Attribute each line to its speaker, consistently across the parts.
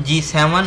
Speaker 1: G7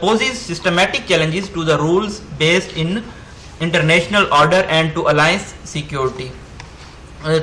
Speaker 1: poses systematic challenges to the rules based in international order and to alliance security।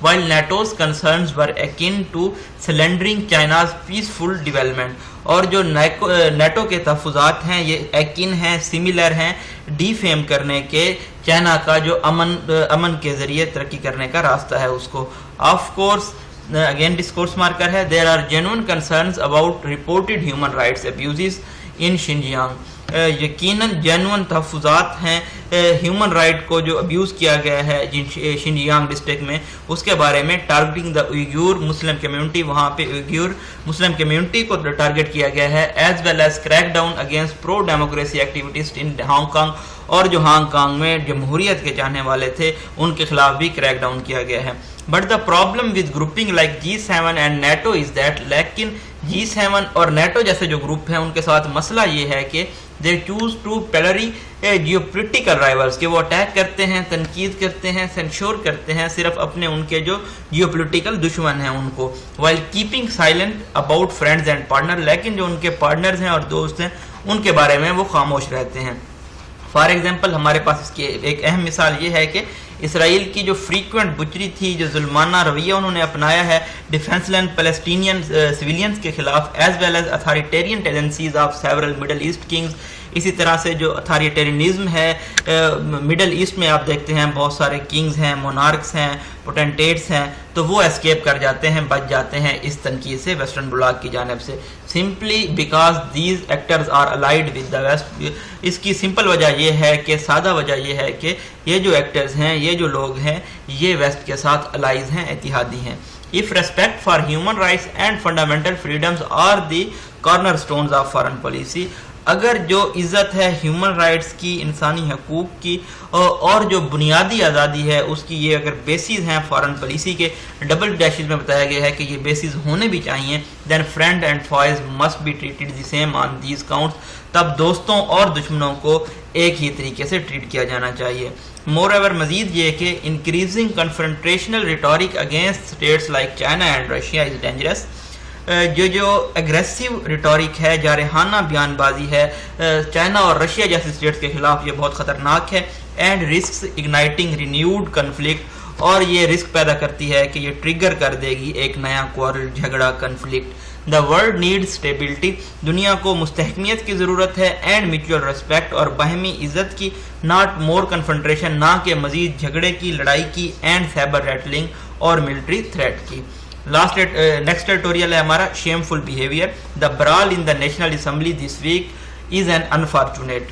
Speaker 1: while NATO's concerns were akin to slandering China's peaceful development. اور جو NATO کے تحفظات ہیں یہ Aiken ہیں، similar ہیں D fame کرنے کے چائنا کا جو امن کے ذریعے ترقی کرنے کا راستہ ہے اس کو. Of course again discourse marker ہے. There are genuine concerns about reported human rights abuses in Xinjiang. یقیناً جینوئن تحفظات ہیں ہیومن رائٹ کو جو ابیوز کیا گیا ہے شنجیانگ ڈسٹرکٹ میں اس کے بارے میں. Targeting the Uyghur Muslim community, وہاں پہ اویغور مسلم کمیونٹی کو ٹارگیٹ کیا گیا ہے. As well as crack down against pro democracy activists in Hong Kong, اور جو ہانگ کانگ میں جمہوریت کے چاہنے والے تھے ان کے خلاف بھی کریک ڈاؤن کیا گیا ہے. But the problem with grouping like G7 and NATO is that, لیکن G7 اور نیٹو جیسے جو گروپ ہیں ان کے ساتھ مسئلہ یہ ہے کہ they choose to pillory geopolitical rivals، کہ وہ اٹیک کرتے ہیں، تنقید کرتے ہیں، سینشور کرتے ہیں صرف اپنے ان کے جو جیوپولیٹیکل دشمن ہیں ان کو، while keeping silent about friends and partner، لیکن جو ان کے پارٹنرز ہیں اور دوست ہیں ان کے بارے میں وہ خاموش رہتے ہیں. فار ایگزامپل ہمارے پاس اس کی ایک اہم مثال یہ ہے کہ اسرائیل کی جو فریکوینٹ بچری تھی، جو ظلمانہ رویہ انہوں نے اپنایا ہے ڈیفینس لینڈ پیلسٹینین سویلینز کے خلاف، as well as authoritarian tendencies of several Middle East kings. اسی طرح سے جو اتھارٹیرینزم ہے مڈل ایسٹ میں آپ دیکھتے ہیں بہت سارے کنگز ہیں، مونارکس ہیں، پوٹینٹیٹس ہیں، تو وہ اسکیپ کر جاتے ہیں، بچ جاتے ہیں اس تنقید سے ویسٹرن بلاک کی جانب سے، simply because these actors are allied with the west. اس کی سمپل وجہ یہ ہے کہ سادہ وجہ یہ ہے کہ یہ جو ایکٹرز ہیں، یہ جو لوگ ہیں، یہ ویسٹ کے ساتھ الائز ہیں، اتحادی ہیں. If respect for human rights and fundamental freedoms are the cornerstones of foreign policy، اگر جو عزت ہے ہیومن رائٹس کی، انسانی حقوق کی اور جو بنیادی آزادی ہے اس کی، یہ اگر بیسز ہیں فارن پالیسی کے، ڈبل ڈیشز میں بتایا گیا ہے کہ یہ بیسز ہونے بھی چاہیے، then friend and foes must be treated the same on these counts, تب دوستوں اور دشمنوں کو ایک ہی طریقے سے ٹریٹ کیا جانا چاہیے. مور ایور مزید یہ کہ increasing confrontational rhetoric against states like China and Russia is dangerous. جو اگریسو ریٹورک ہے، جارحانہ بیان بازی ہے چائنا اور رشیا جیسی اسٹیٹس کے خلاف، یہ بہت خطرناک ہے. اینڈ رسکس اگنائٹنگ رینیوڈ کنفلکٹ، اور یہ رسک پیدا کرتی ہے کہ یہ ٹریگر کر دے گی ایک نیا کوارل، جھگڑا، conflict. The world need stability, دنیا کو مستحکمیت کی ضرورت ہے، اینڈ میوچل ریسپیکٹ، اور باہمی عزت کی، ناٹ مور کنفرنٹریشن، نہ کہ مزید جھگڑے کی، لڑائی کی، اینڈ سائبر ریٹلنگ اور ملٹری تھریٹ کی. نیکسٹ ایڈیٹوریل ہے ہمارا shameful behaviour. The brawl in the national assembly this week is an unfortunate.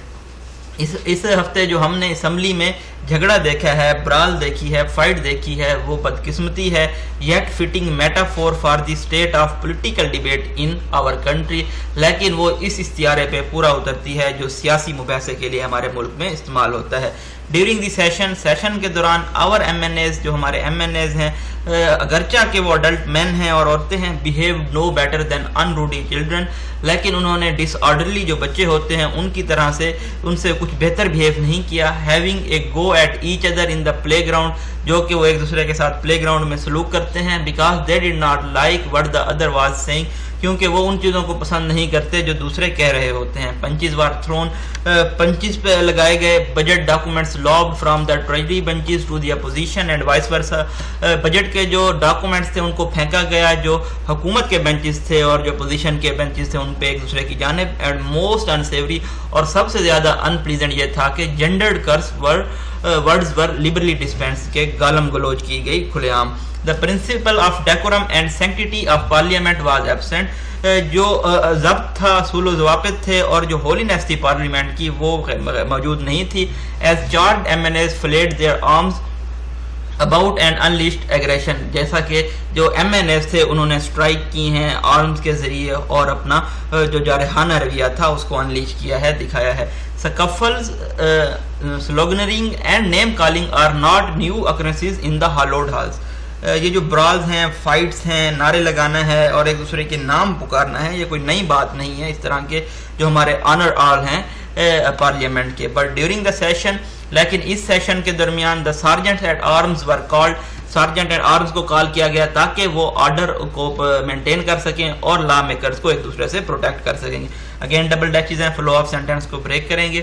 Speaker 1: اس ہفتے جو ہم نے اسمبلی میں جھگڑا دیکھا ہے، برال دیکھی ہے، فائٹ دیکھی ہے، وہ بدقسمتی ہے. Yet fitting metaphor for the state of political debate in our country, لیکن وہ اس استعارے پہ پورا اترتی ہے جو سیاسی مباحثے کے لیے ہمارے ملک میں استعمال ہوتا ہے. ڈیورنگ دی سیشن کے دوران آور ایم این ایز، جو ہمارے ایم این ایز ہیں، اگرچہ کہ وہ اڈلٹ مین ہیں اور عورتیں ہیں، بیہیو نو بیٹر دین انروڈی چلڈرن، لیکن انہوں نے ڈس آرڈرلی جو بچے ہوتے ہیں ان کی طرح سے ان سے کچھ بہتر بیہیو نہیں کیا. Having a go at each other in the playground, جو کہ وہ ایک دوسرے کے ساتھ پلے گراؤنڈ میں سلوک کرتے ہیں. Because they did not like what the other was saying, کیونکہ وہ ان چیزوں کو پسند نہیں کرتے جو دوسرے کہہ رہے ہوتے ہیں. پنچز وار تھرون، پنچز پہ لگائے گئے. Budget documents lobbed from the treasury benches to the opposition and vice versa, budget کے جو ڈاکومنٹس تھے ان کو پھینکا گیا جو حکومت کے بینچز تھے اور جو اپوزیشن کے بینچز تھے ان پہ ایک دوسرے کی جانب. اینڈ موسٹ انسیوری، اور سب سے زیادہ ان پلیزنٹ یہ تھا کہ جینڈرڈ کرس ورڈز ور لبرلی ڈسپینس، کے گالم گلوچ کی گئی کھلے عام. The principle of decorum and sanctity of parliament was absent، جو ضبط تھا، اصول و ضوابط تھے، اور جو ہولینس تھی پارلیمنٹ کی وہ موجود نہیں تھی. As charged MNAs flayed their arms about and unleashed aggression، جیسا کہ جو ایم این ایس تھے انہوں نے اسٹرائک کی ہیں آرمز کے ذریعے اور اپنا جو جارحانہ رویہ تھا اس کو انلیش کیا ہے، دکھایا ہے. Scuffles, sloganeering and name calling are not new occurrences in the hallowed halls. یہ جو برالز ہیں، فائٹس ہیں، نعرے لگانا ہے اور ایک دوسرے کے نام پکارنا ہے، یہ کوئی نئی بات نہیں ہے اس طرح کے جو ہمارے آنر آل ہیں پارلیمنٹ کے. بٹ ڈیورنگ دا سیشن، لیکن اس سیشن کے درمیان the sergeant at arms were called, sergeant at arms کو کال کیا گیا تاکہ وہ آرڈر کو مینٹین کر سکیں اور لا میکرز کو ایک دوسرے سے پروٹیکٹ کر سکیں گے. اگین ڈبل ڈیچز ہیں، فلو آف سینٹینس کو بریک کریں گے.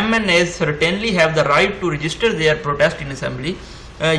Speaker 1: MNAs certainly have the right to register their protest in assembly,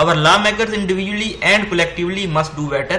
Speaker 1: Our lawmakers individually and collectively must do better,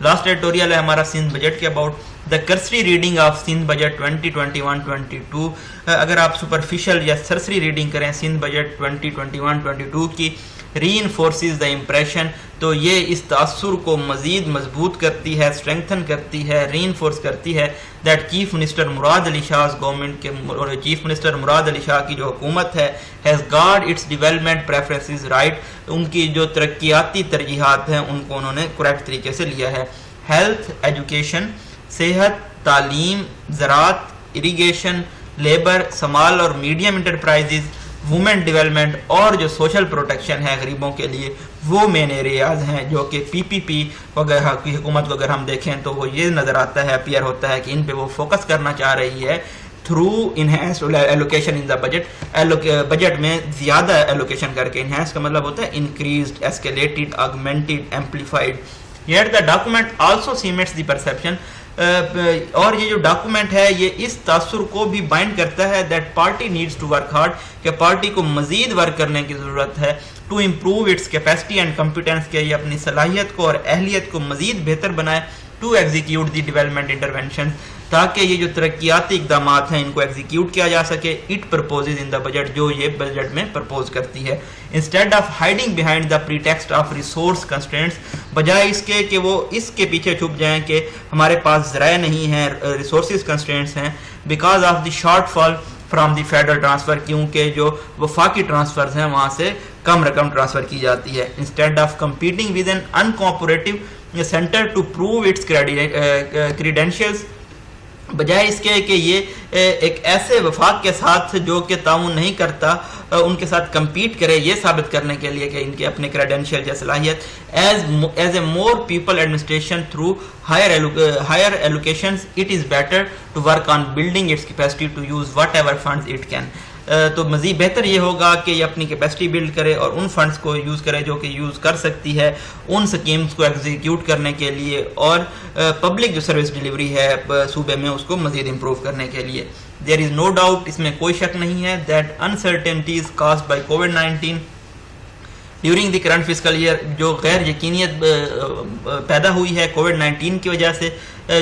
Speaker 1: last editorial ہے ہمارا سندھ بجٹ کے about the cursory reading of Sindh budget 2021-22. اگر آپ superficial یا سرسری ریڈنگ کریں سندھ بجٹ 2021-22 کی ری انفورسز the impression, تو یہ اس تاثر کو مزید مضبوط کرتی ہے, اسٹرینگتھن کرتی ہے, ری انفورس کرتی ہے that chief minister Murad Ali Shah government کے چیف منسٹر مراد علی شاہ کی جو حکومت ہے has guard its development preferences right, ان کی جو ترقیاتی ترجیحات ہیں ان کو انہوں نے کریکٹ طریقے سے لیا ہے. ہیلتھ, ایجوکیشن, صحت, تعلیم, زراعت, اریگیشن, لیبر, سمال اور میڈیم انٹرپرائزز, وومن ڈیولپمنٹ اور جو سوشل پروٹیکشن ہے غریبوں کے لیے, وہ مین ایریاز ہیں جو کہ پی پی پی وغیرہ کی حکومت کو اگر ہم دیکھیں تو وہ یہ نظر آتا ہے, اپیئر ہوتا ہے کہ ان پہ وہ فوکس کرنا چاہ رہی ہے through enhanced allocation in the budget. Budget میں زیادہ ایلوکیشن کر کے, انہینس کا مطلب ہوتا ہے increased, escalated, augmented, amplified. Yet the document also cements the perception اور یہ جو ڈاکومنٹ ہے یہ اس تاثر کو بھی بائنڈ کرتا ہے that party needs to work hard, کہ پارٹی کو مزید ورک کرنے کی ضرورت ہے to improve its capacity and competence, کہ یہ اپنی صلاحیت کو اور اہلیت کو مزید بہتر بنائے to execute the development intervention, تاکہ یہ جو ترقیاتی اقدامات ہیں ان کو ایگزیکیوٹ کیا جا سکے. اٹ پرپوزز ان دا بجٹ, جو یہ بجٹ میں پرپوز کرتی ہے. Instead of hiding behind the pretext of resource constraints, بجائے اس کے کہ وہ اس کے پیچھے چھپ جائیں کہ ہمارے پاس ذرائع نہیں ہیں, ریسورسز کنسٹرینٹس ہیں, because of the short fall from the federal transfer, کیونکہ جو وفاقی ٹرانسفرز ہیں وہاں سے کم رقم ٹرانسفر کی جاتی ہے. Instead of competing with an uncooperative centre to prove its credentials, بجائے اس کے کہ یہ ایک ایسے وفاق کے ساتھ جو کہ تعاون نہیں کرتا ان کے ساتھ کمپیٹ کرے, یہ ثابت کرنے کے لیے کہ ان کے اپنے کریڈینشیل یا صلاحیت as a more people administration through higher allocations, it is better to work on building its capacity to use whatever funds it can. تو مزید بہتر یہ ہوگا کہ یہ اپنی کیپیسٹی بلڈ کرے اور ان فنڈز کو یوز کرے جو کہ یوز کر سکتی ہے ان سکیمز کو ایگزیکیوٹ کرنے کے لیے, اور پبلک جو سروس ڈیلیوری ہے صوبے میں اس کو مزید امپروو کرنے کے لیے. دیر از نو ڈاؤٹ, اس میں کوئی شک نہیں ہے that uncertainties caused by Covid-19 during the current fiscal year, جو غیر یقینیت پیدا ہوئی ہے کووڈ-19 کی وجہ سے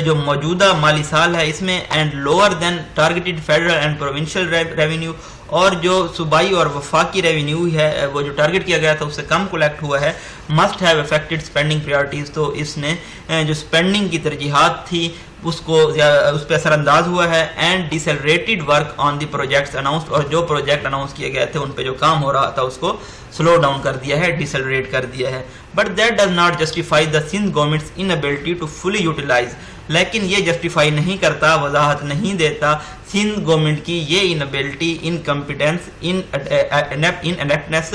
Speaker 1: جو موجودہ مالی سال ہے اس میں, and lower than targeted federal and provincial revenue, اور جو صوبائی اور وفاقی ریونیو ہے وہ جو ٹارگٹ کیا گیا تھا اس سے کم کلیکٹ ہوا ہے, must have affected spending priorities, تو اس نے جو اسپینڈنگ کی ترجیحات تھی اس پہ اثر انداز ہوا ہے. And decelerated work on the projects announced, اور جو پروجیکٹ اناؤنس کیے گئے تھے ان پہ جو کام ہو رہا تھا اس کو سلو ڈاؤن کر دیا ہے, ڈیسلریٹ کر دیا ہے. But that does not justify the Sindh government's inability to fully utilise, لیکن یہ جسٹیفائی نہیں کرتا, وضاحت نہیں دیتا سندھ گورنمنٹ کی یہ انیبلٹی, انکمپیٹنس, انیپٹنس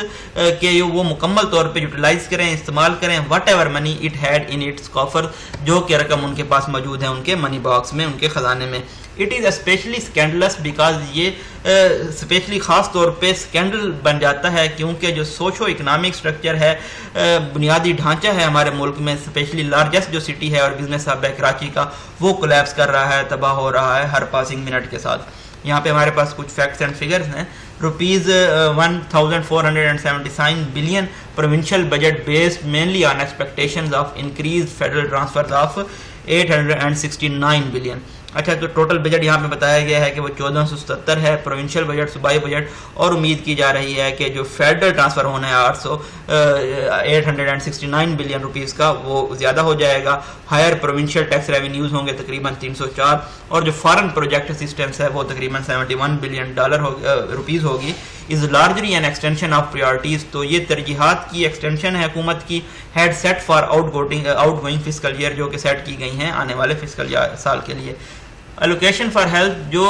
Speaker 1: کہ وہ مکمل طور پہ یوٹیلائز کریں, استعمال کریں what ever money it had in its کافر, جو کہ رقم ان کے پاس موجود ہے ان کے منی باکس میں, ان کے خزانے میں. It is especially scandalous because یہ اسپیشلی خاص طور پہ اسکینڈل بن جاتا ہے کیونکہ جو سوشو اکنامک اسٹرکچر ہے, بنیادی ڈھانچہ ہے ہمارے ملک میں, اسپیشلی لارجسٹ جو سٹی ہے اور بزنس ہب ہے کراچی کا, وہ کولیپس کر رہا ہے, تباہ ہو رہا ہے ہر پاسنگ منٹ کے ساتھ. یہاں پہ ہمارے پاس کچھ فیکٹس اینڈ فگرز ہیں. Rupees 1477 billion provincial budget based mainly on expectations of increase federal transfer of 869 billion. اچھا, تو ٹوٹل بجٹ یہاں پہ بتایا گیا ہے کہ وہ 1477 ہے, پروونشل بجٹ, صوبائی بجٹ, اور امید کی جا رہی ہے کہ جو فیڈرل ٹرانسفر ہونا ہے 869 بلین روپیز کا وہ زیادہ ہو جائے گا. ہائر پروونشل ٹیکس ریونیوز ہوں گے تقریباً 304, اور جو فارن پروجیکٹ اسسٹنس ہے وہ تقریباً 71 بلین روپیز ہوگی. Is largely an extension of priorities, تو یہ ترجیحات کی ایکسٹینشن ہے حکومت کی, had set for outgoing fiscal year, جو کہ سیٹ کی گئی ہیں آنے والے فسکل سال کے لیے. الوکیشن فار ہیلتھ, جو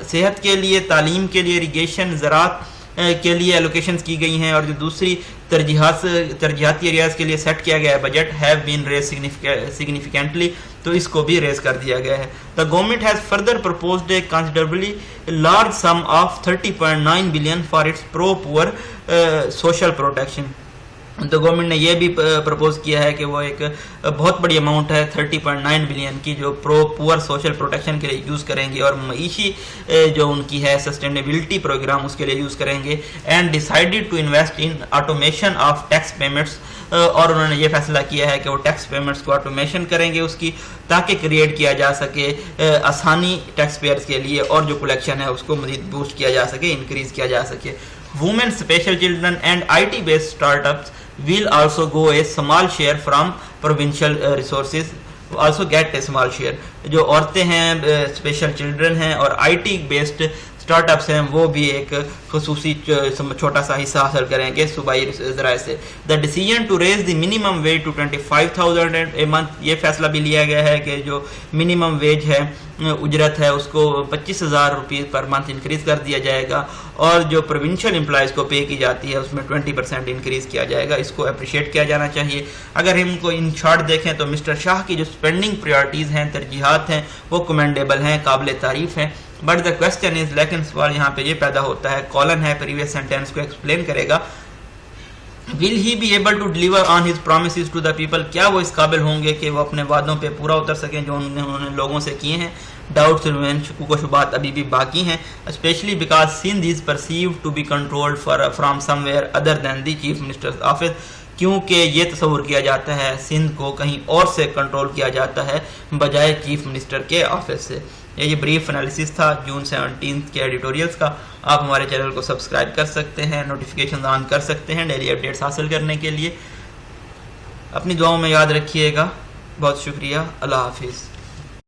Speaker 1: صحت کے لیے, تعلیم کے لیے, اریگیشن, زراعت کے لیے الوکیشنز کی گئی ہیں, اور جو دوسری ترجیحاتی ایریاز کے لیے سیٹ کیا گیا ہے budget, have been raise significantly, تو اس کو بھی ریز کر دیا گیا ہے. The government has further proposed a considerably large sum of 30.9 billion for its pro poor social protection. تو گورنمنٹ نے یہ بھی پرپوز کیا ہے کہ وہ ایک بہت بڑی اماؤنٹ ہے 30.9 بلین کی جو پور سوشل پروٹیکشن کے لیے یوز کریں گے اور معیشی جو ان کی ہے سسٹینیبلٹی پروگرام اس کے لیے یوز کریں گے. And decided to invest in automation of tax payments, اور انہوں نے یہ فیصلہ کیا ہے کہ وہ ٹیکس پیمنٹس کو آٹومیشن کریں گے اس کی, تاکہ کریٹ کیا جا سکے آسانی ٹیکس پیئرز کے لیے اور جو کلیکشن ہے اس کو مزید بوسٹ کیا جا سکے, انکریز کیا جا سکے. Women, special children and IT based start ups will also go a small share from provincial resources, also get a small share. جو عورتیں ہیں, اسپیشل چلڈرن ہیں اور IT بیسڈ اسٹارٹ اپس ہیں, وہ بھی ایک خصوصی چھوٹا سا حصہ حاصل کریں گے صوبائی ذرائع سے. The decision to raise the minimum wage to 25,000 a month, یہ فیصلہ بھی لیا گیا ہے کہ جو منیمم ویج ہے, اجرت ہے, اس کو 25,000 روپیز پر منتھ انکریز کر دیا جائے گا, اور جو پروونشل امپلائز کو پے کی جاتی ہے اس میں 20% انکریز کیا جائے گا. اس کو اپریشیٹ کیا جانا چاہیے. اگر ہم کو ان شارٹ دیکھیں تو مسٹر شاہ کی جو اسپینڈنگ پریورٹیز ہیں, ترجیحات ہیں, وہ کمینڈیبل ہیں, قابل تعریف ہیں. بٹ دا کوشچن از, لیکن سوال یہاں پہ یہ پیدا ہوتا ہے, کالن ہے پریویس سینٹینس کو ایکسپلین کرے گا, will he be able to deliver on his promises to the people, کیا وہ اس قابل ہوں گے کہ وہ اپنے وعدوں پہ پورا اتر سکیں جو انہوں نے لوگوں سے کیے ہیں. ڈاؤٹس ریمین, شکوک و شبہات ابھی بھی باقی ہیں, especially because Sindh is perceived to be controlled from somewhere other than the chief minister's office, کیونکہ یہ تصور کیا جاتا ہے سندھ کو کہیں اور سے کنٹرول کیا جاتا ہے بجائے چیف منسٹر کے آفس سے. یہ بریف انالیسس تھا جون 17 کے ایڈیٹوریلز کا. آپ ہمارے چینل کو سبسکرائب کر سکتے ہیں, نوٹیفیکیشن آن کر سکتے ہیں ڈیلی اپڈیٹس حاصل کرنے کے لیے. اپنی دعاؤں میں یاد رکھیے گا. بہت شکریہ. اللہ حافظ.